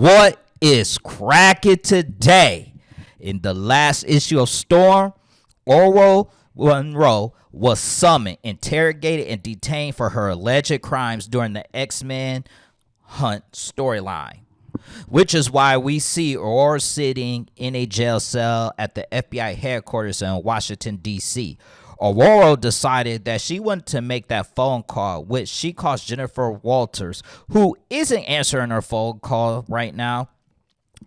What is cracking today? In the last issue of Storm, Orwell Monroe was summoned, interrogated, and detained for her alleged crimes during the X-Men Hunt storyline, which is why we see Aurora sitting in a jail cell at the FBI headquarters in Washington, D.C. Aurora decided that she wanted to make that phone call, which she calls Jennifer Walters, who isn't answering her phone call right now.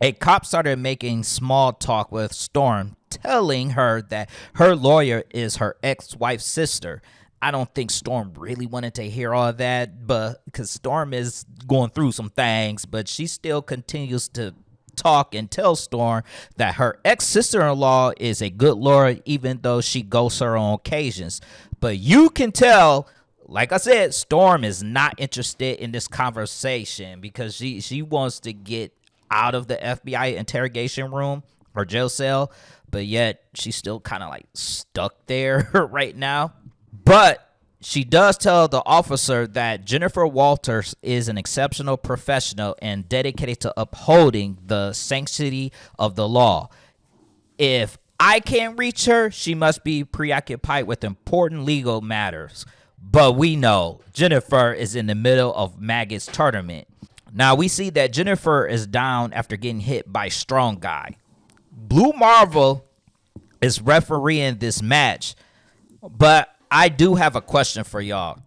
A cop started making small talk with Storm, telling her that her lawyer is her ex-wife's sister. I don't think Storm really wanted to hear all that, but because Storm is going through some things, but she still continues to talk and tell Storm that her ex-sister-in-law is a good lawyer, even though she ghosts her on occasions. But you can tell, like I said, Storm is not interested in this conversation because she wants to get out of the FBI interrogation room or jail cell, but yet she's still kind of like stuck there right now. But she does tell the officer that Jennifer Walters is an exceptional professional and dedicated to upholding the sanctity of the law. If I can't reach her, she must be preoccupied with important legal matters. But we know Jennifer is in the middle of Maggot's tournament. Now we see that Jennifer is down after getting hit by Strong Guy. Blue Marvel is refereeing this match, but I do have a question for y'all.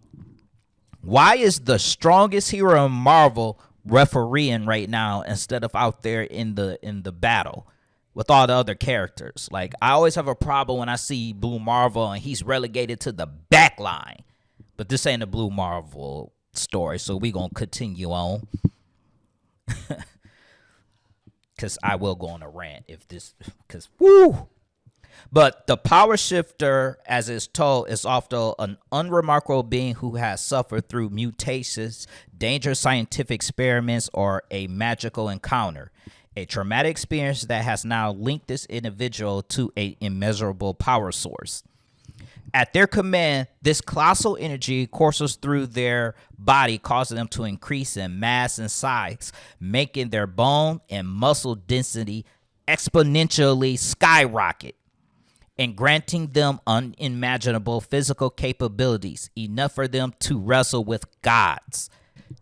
Why is the strongest hero in Marvel refereeing right now instead of out there in the battle with all the other characters? Like, I always have a problem when I see Blue Marvel and he's relegated to the back line. But this ain't a Blue Marvel story, so we gonna continue on. Cause I will go on a rant if this, cause woo. But the power shifter, as is told, is often an unremarkable being who has suffered through mutations, dangerous scientific experiments, or a magical encounter. A traumatic experience that has now linked this individual to an immeasurable power source. At their command, this colossal energy courses through their body, causing them to increase in mass and size, making their bone and muscle density exponentially skyrocket, and granting them unimaginable physical capabilities, enough for them to wrestle with gods.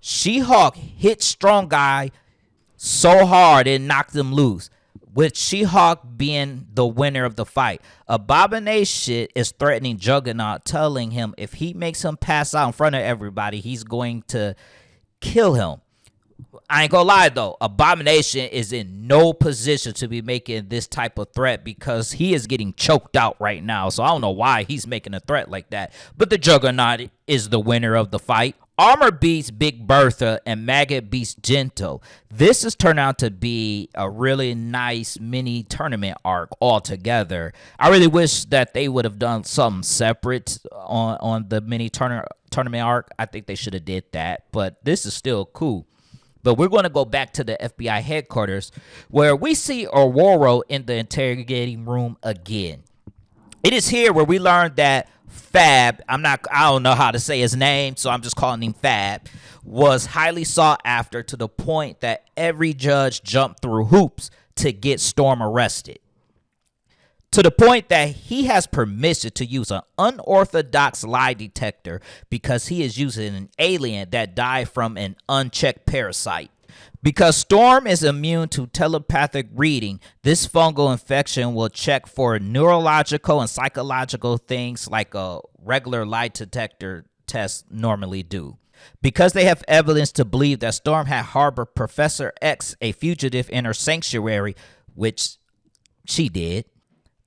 She-Hulk hit Strong Guy so hard it knocked him loose, with She-Hulk being the winner of the fight. Abomination is threatening Juggernaut, telling him if he makes him pass out in front of everybody, he's going to kill him. I ain't gonna lie though, Abomination is in no position to be making this type of threat because he is getting choked out right now. So I don't know why he's making a threat like that. But the Juggernaut is the winner of the fight. Armor beats Big Bertha and Maggot beats Gento. This has turned out to be a really nice mini tournament arc altogether. I really wish that they would have done something separate on the mini tournament arc. I think they should have did that, but this is still cool. But we're going to go back to the FBI headquarters where we see Aurora in the interrogating room again. It is here where we learn that Fab, I don't know how to say his name, so I'm just calling him Fab, was highly sought after to the point that every judge jumped through hoops to get Storm arrested. To the point that he has permission to use an unorthodox lie detector because he is using an alien that died from an unchecked parasite. Because Storm is immune to telepathic reading, this fungal infection will check for neurological and psychological things like a regular lie detector test normally do. Because they have evidence to believe that Storm had harbored Professor X, a fugitive, in her sanctuary, which she did,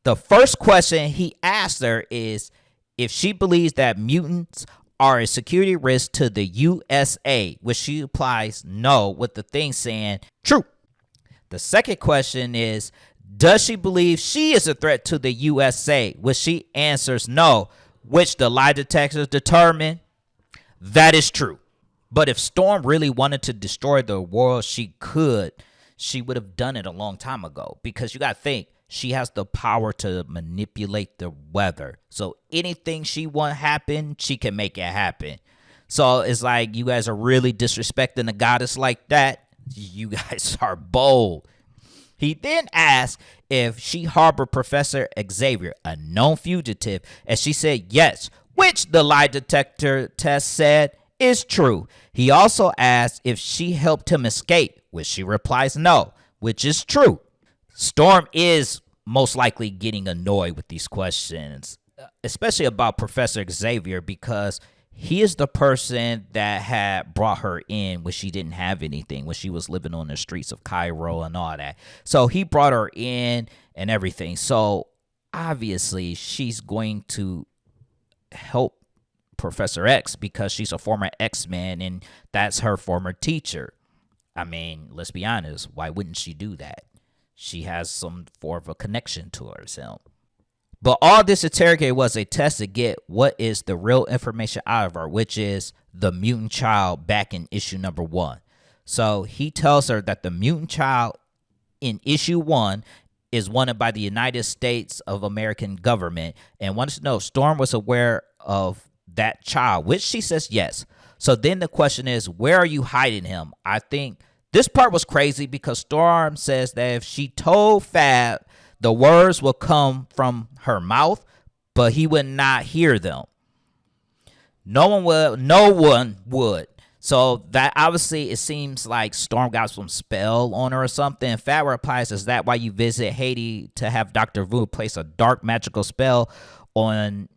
the first question he asked her is if she believes that mutants are a security risk to the USA, which she replies no, with the thing saying true. The second question is, does she believe she is a threat to the USA, which she answers no, which the lie detectors determine that is true. But if Storm really wanted to destroy the world, she would have done it a long time ago, because you got to think, she has the power to manipulate the weather. So anything she want happen, she can make it happen. So it's like, you guys are really disrespecting the goddess like that. You guys are bold. He then asked if she harbored Professor Xavier, a known fugitive, and she said yes, which the lie detector test said is true. He also asked if she helped him escape, which she replies no, which is true. Storm is most likely getting annoyed with these questions, especially about Professor Xavier, because he is the person that had brought her in when she didn't have anything, when she was living on the streets of Cairo and all that. So he brought her in and everything. So obviously she's going to help Professor X because she's a former X-Men and that's her former teacher. I mean, let's be honest. Why wouldn't she do that? She has some form of a connection to herself. But all this interrogate was a test to get what is the real information out of her, which is the mutant child back in issue number 1. So he tells her that the mutant child in issue 1 is wanted by the United States of American government and wants to know if Storm was aware of that child, which she says yes. So then the question is, where are you hiding him? I think this part was crazy because Storm says that if she told Fab, the words will come from her mouth, but he would not hear them. No one would. So that obviously it seems like Storm got some spell on her or something. Fab replies, is that why you visit Haiti to have Dr. Vu place a dark magical spell on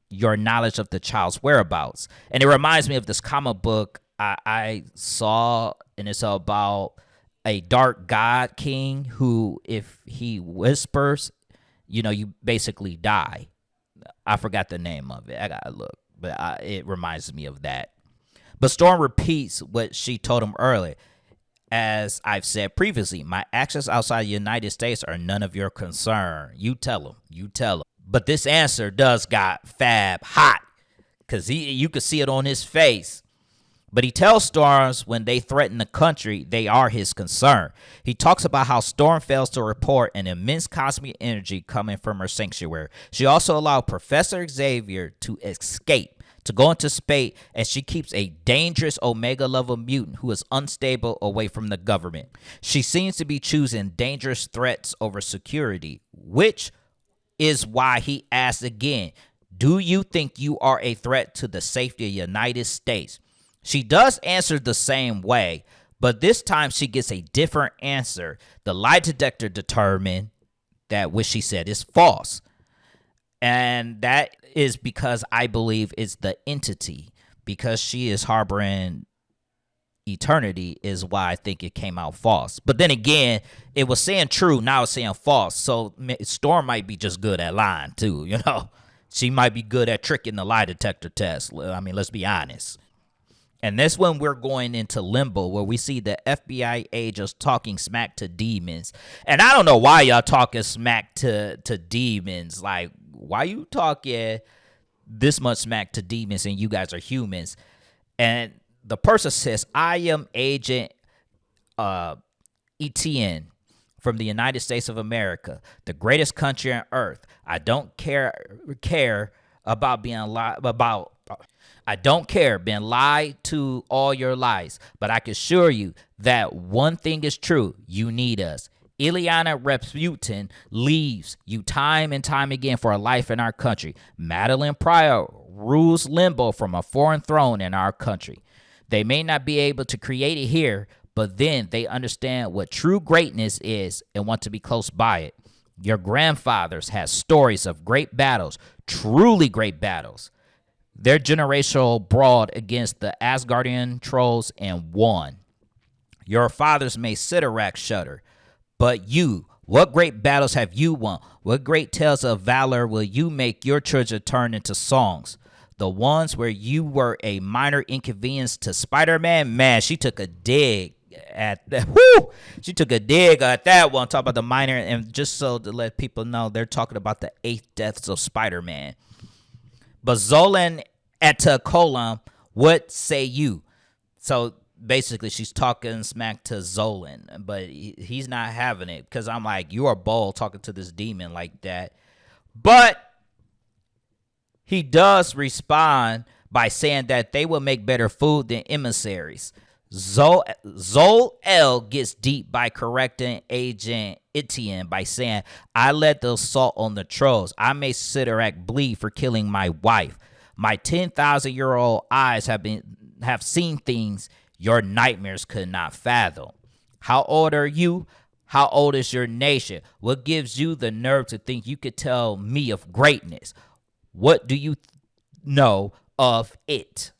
your knowledge of the child's whereabouts? And it reminds me of this comic book I saw, and it's about a dark god king who, if he whispers, you basically die. I forgot the name of it. I gotta look, but it reminds me of that. But Storm repeats what she told him earlier. As I've said previously, my actions outside the United States are none of your concern. You tell him. You tell him. But this answer does got Fab hot because you could see it on his face. But he tells Storms when they threaten the country, they are his concern. He talks about how Storm fails to report an immense cosmic energy coming from her sanctuary. She also allowed Professor Xavier to escape, to go into space, and she keeps a dangerous Omega level mutant who is unstable away from the government. She seems to be choosing dangerous threats over security, which is why he asked again, do you think you are a threat to the safety of the United States? She does answer the same way, but this time she gets a different answer. The lie detector determined that what she said is false. And that is because I believe it's the entity. Because she is harboring eternity is why I think it came out false. But then again, it was saying true, now it's saying false. So Storm might be just good at lying too, She might be good at tricking the lie detector test. I mean, let's be honest. And that's when we're going into limbo, where we see the FBI agents talking smack to demons. And I don't know why y'all talking smack to demons. Like, why you talking this much smack to demons and you guys are humans? And the person says, I am Agent Etienne from the United States of America, the greatest country on earth. I don't care about being I don't care being lied to all your lives, but I can assure you that one thing is true. You need us. Ileana Rasputin leaves you time and time again for a life in our country. Madeline Pryor rules limbo from a foreign throne in our country. They may not be able to create it here, but then they understand what true greatness is and want to be close by it. Your grandfathers had stories of great battles, truly great battles. Their generational brawled against the Asgardian trolls and won. Your fathers made Sidorak shudder. But you, what great battles have you won? What great tales of valor will you make your children turn into songs? The ones where you were a minor inconvenience to Spider-Man? Man, she took a dig at that. Woo! She took a dig at that one. Talk about the minor, and just so to let people know, they're talking about the 8 deaths of Spider-Man. But Zolan Etakolam, what say you? So basically, she's talking smack to Zolan, but he's not having it because I'm like, you are bold talking to this demon like that. But he does respond by saying that they will make better food than emissaries. Zol-El gets deep by correcting Agent Etienne by saying, I let the assault on the trolls. I made Sidorak bleed for killing my wife. My 10,000-year-old eyes have seen things your nightmares could not fathom. How old are you? How old is your nation? What gives you the nerve to think you could tell me of greatness? What do you know of it?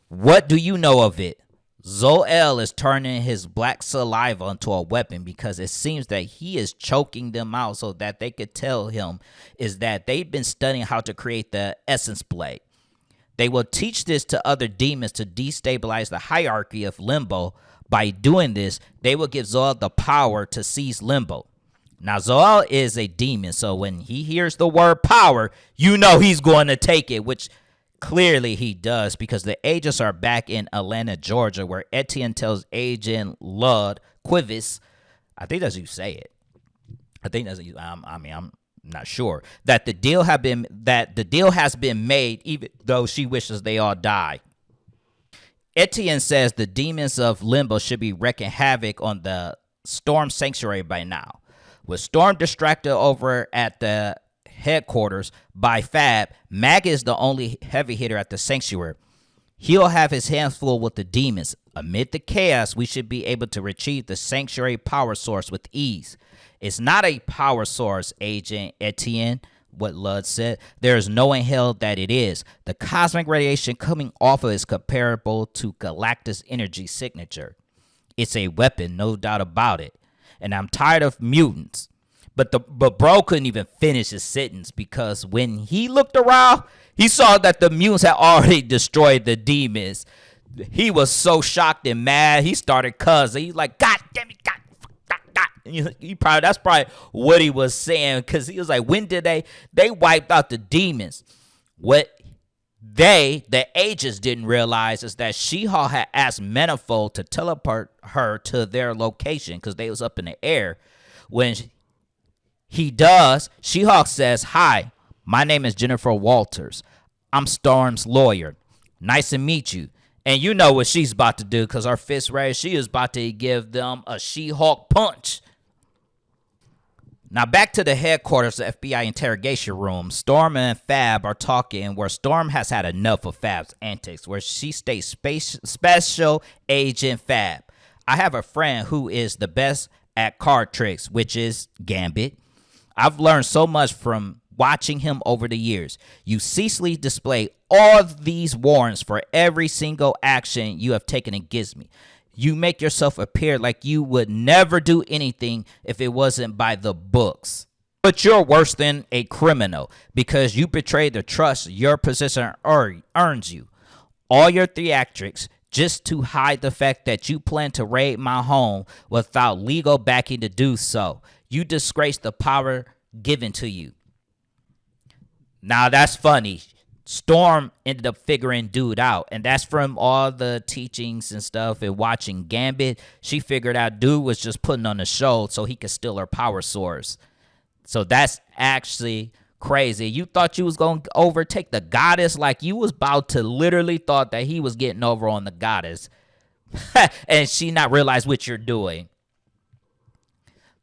What do you know of it? Zoel is turning his black saliva into a weapon because it seems that he is choking them out so that they could tell him is that they've been studying how to create the essence blade. They will teach this to other demons to destabilize the hierarchy of Limbo. By doing this, they will give Zoel the power to seize Limbo. Now, Zoel is a demon, so when he hears the word power, you know he's going to take it, which clearly he does because the agents are back in Atlanta, Georgia, where Etienne tells Agent Lud Quivis, I think that's how you say it. I think that's I'm not sure that the deal has been made, even though she wishes they all die. Etienne says the demons of Limbo should be wreaking havoc on the Storm Sanctuary by now. With Storm distracted over at the headquarters by Fab, Mag is the only heavy hitter at the sanctuary. He'll have his hands full with the demons. Amid the chaos, we should be able to retrieve the sanctuary power source with ease. It's not a power source, Agent Etienne, what Lud said. There is no in hell that it is. The cosmic radiation coming off of it is comparable to Galactus' energy signature. It's a weapon, no doubt about it. And I'm tired of mutants. But bro couldn't even finish his sentence because when he looked around, he saw that the mutants had already destroyed the demons. He was so shocked and mad, he started cussing. He's like, God damn it, God. That's probably what he was saying because he was like, when did they wiped out the demons? What the agents didn't realize is that She-Hulk had asked Manifold to teleport her to their location because they was up in the air. When he does, She-Hulk says, hi, my name is Jennifer Walters. I'm Storm's lawyer. Nice to meet you. And you know what she's about to do because her fist raised. She is about to give them a She-Hulk punch. Now back to the headquarters of the FBI interrogation room. Storm and Fab are talking where Storm has had enough of Fab's antics, where she states Special Agent Fab. I have a friend who is the best at card tricks, which is Gambit. I've learned so much from watching him over the years. You ceaselessly display all of these warrants for every single action you have taken against me. You make yourself appear like you would never do anything if it wasn't by the books. But you're worse than a criminal because you betrayed the trust your position earns you. All your theatrics just to hide the fact that you plan to raid my home without legal backing to do so. You disgrace the power given to you. Now that's funny. Storm ended up figuring dude out, and that's from all the teachings and stuff and watching Gambit. She figured out dude was just putting on a show so he could steal her power source. So that's actually crazy. You thought you was going to overtake the goddess, like you was about to literally thought that he was getting over on the goddess. And she not realize what you're doing.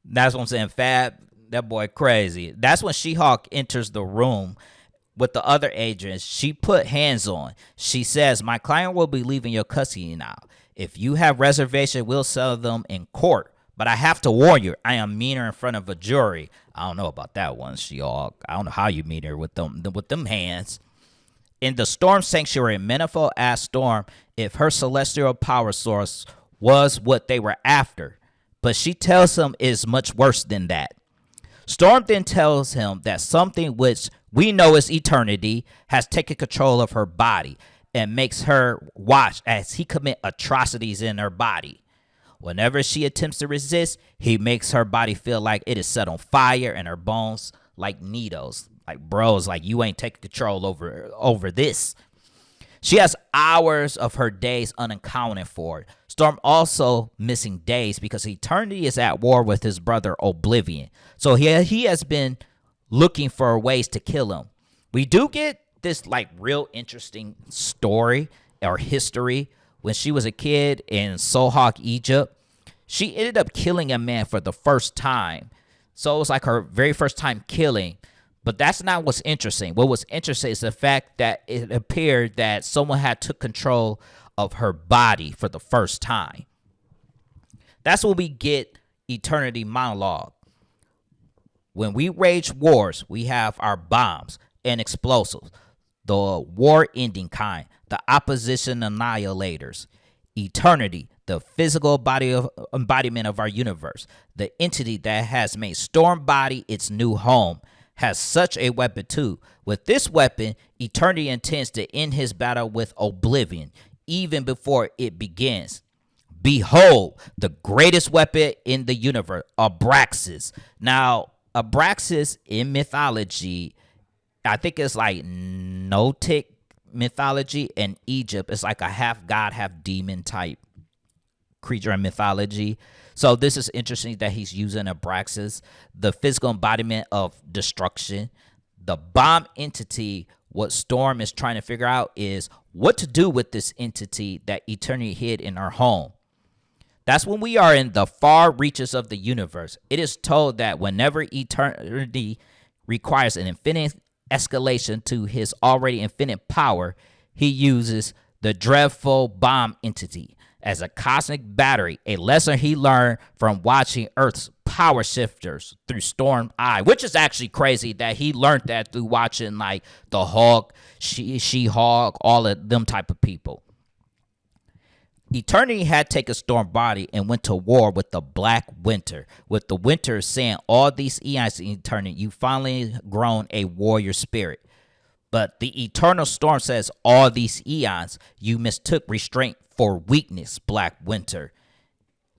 That's what I'm saying. Fab, that boy crazy. That's when She-Hulk enters the room with the other agents. She put hands on. She says, my client will be leaving your custody now. If you have reservation, we'll settle them in court. But I have to warn you, I am meaner in front of a jury. I don't know about that one, She-Hulk. I don't know how you meet her with them hands. In the Storm Sanctuary, Manifold asked Storm if her celestial power source was what they were after. But she tells him it is much worse than that. Storm then tells him that something which we know is eternity has taken control of her body and makes her watch as he commit atrocities in her body. Whenever she attempts to resist, he makes her body feel like it is set on fire and her bones like needles. Like, bros, like you ain't taking control over this. She has hours of her days unaccounted for. Storm also missing days because Eternity is at war with his brother Oblivion. So he has been looking for ways to kill him. We do get this like real interesting story or history. When she was a kid in Sohawk, Egypt, she ended up killing a man for the first time. So it was like her very first time killing. But that's not what's interesting. What was interesting is the fact that it appeared that someone had took control of her body for the first time. That's when we get Eternity monologue. When we wage wars, we have our bombs and explosives, the war-ending kind, the opposition annihilators. Eternity, the physical body of embodiment of our universe, the entity that has made Storm Body its new home, has such a weapon too. With this weapon, Eternity intends to end his battle with Oblivion, even before it begins. Behold, the greatest weapon in the universe, Abraxas. Now, Abraxas in mythology, I think it's like Notic mythology, and Egypt is like a half god, half demon type creature in mythology. So this is interesting that he's using Abraxas, the physical embodiment of destruction. The bomb entity, what Storm is trying to figure out is what to do with this entity that Eternity hid in her home. That's when we are in the far reaches of the universe. It is told that whenever Eternity requires an infinite escalation to his already infinite power, he uses the dreadful bomb entity as a cosmic battery, a lesson he learned from watching Earth's power shifters through Storm Eye, which is actually crazy that he learned that through watching like the Hulk, She-Hulk, all of them type of people. Eternity had taken Storm Body and went to war with the Black Winter, with the Winter saying all these eons in Eternity, you finally grown a warrior spirit. But the Eternal Storm says all these eons, you mistook restraint for weakness, Black Winter.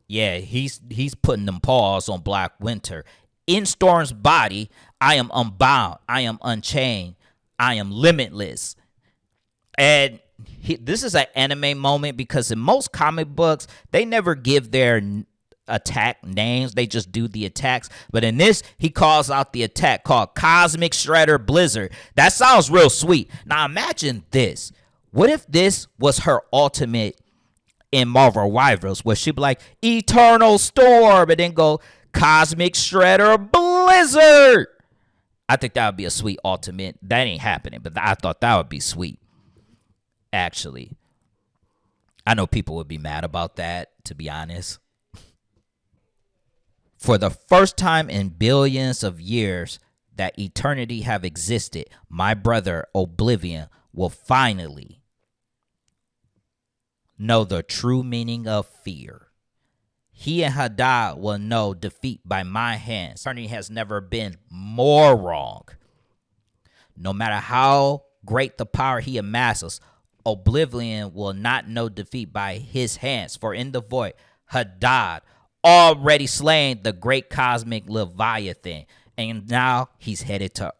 Yeah, he's putting them paws on Black Winter. In Storm's body, I am unbound, I am unchained, I am limitless. And this is an anime moment because in most comic books, they never give their attack names. They just do the attacks. But in this, he calls out the attack called Cosmic Shredder Blizzard. That sounds real sweet. Now imagine this. What if this was her ultimate in Marvel Rivals, where she'd be like, Eternal Storm, and then go Cosmic Shredder Blizzard? I think that would be a sweet ultimate. That ain't happening, but I thought that would be sweet. Actually, I know people would be mad about that, to be honest. For the first time in billions of years that Eternity have existed, my brother Oblivion will finally know the true meaning of fear. He and Hadad will know defeat by my hands. Eternity has never been more wrong. No matter how great the power he amasses, Oblivion will not know defeat by his hands. For in the void, Hadad already slain the great cosmic Leviathan, and now he's headed to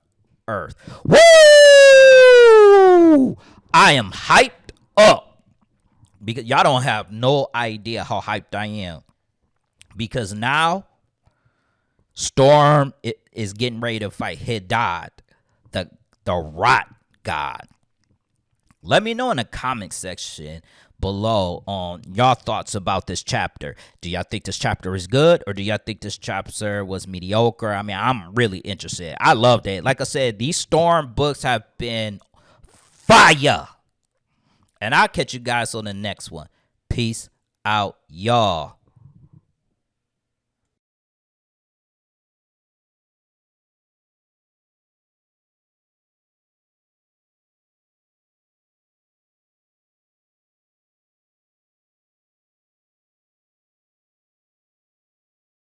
Earth. Woo! I am hyped up because y'all don't have no idea how hyped I am. Because now Storm is getting ready to fight Hadad, the rot god. Let me know in the comment section below on y'all thoughts about this chapter. Do y'all think this chapter is good, or do y'all think this chapter was mediocre? I mean, I'm really interested. I loved it. Like I said, these Storm books have been fire. And I'll catch you guys on the next one. Peace out, y'all.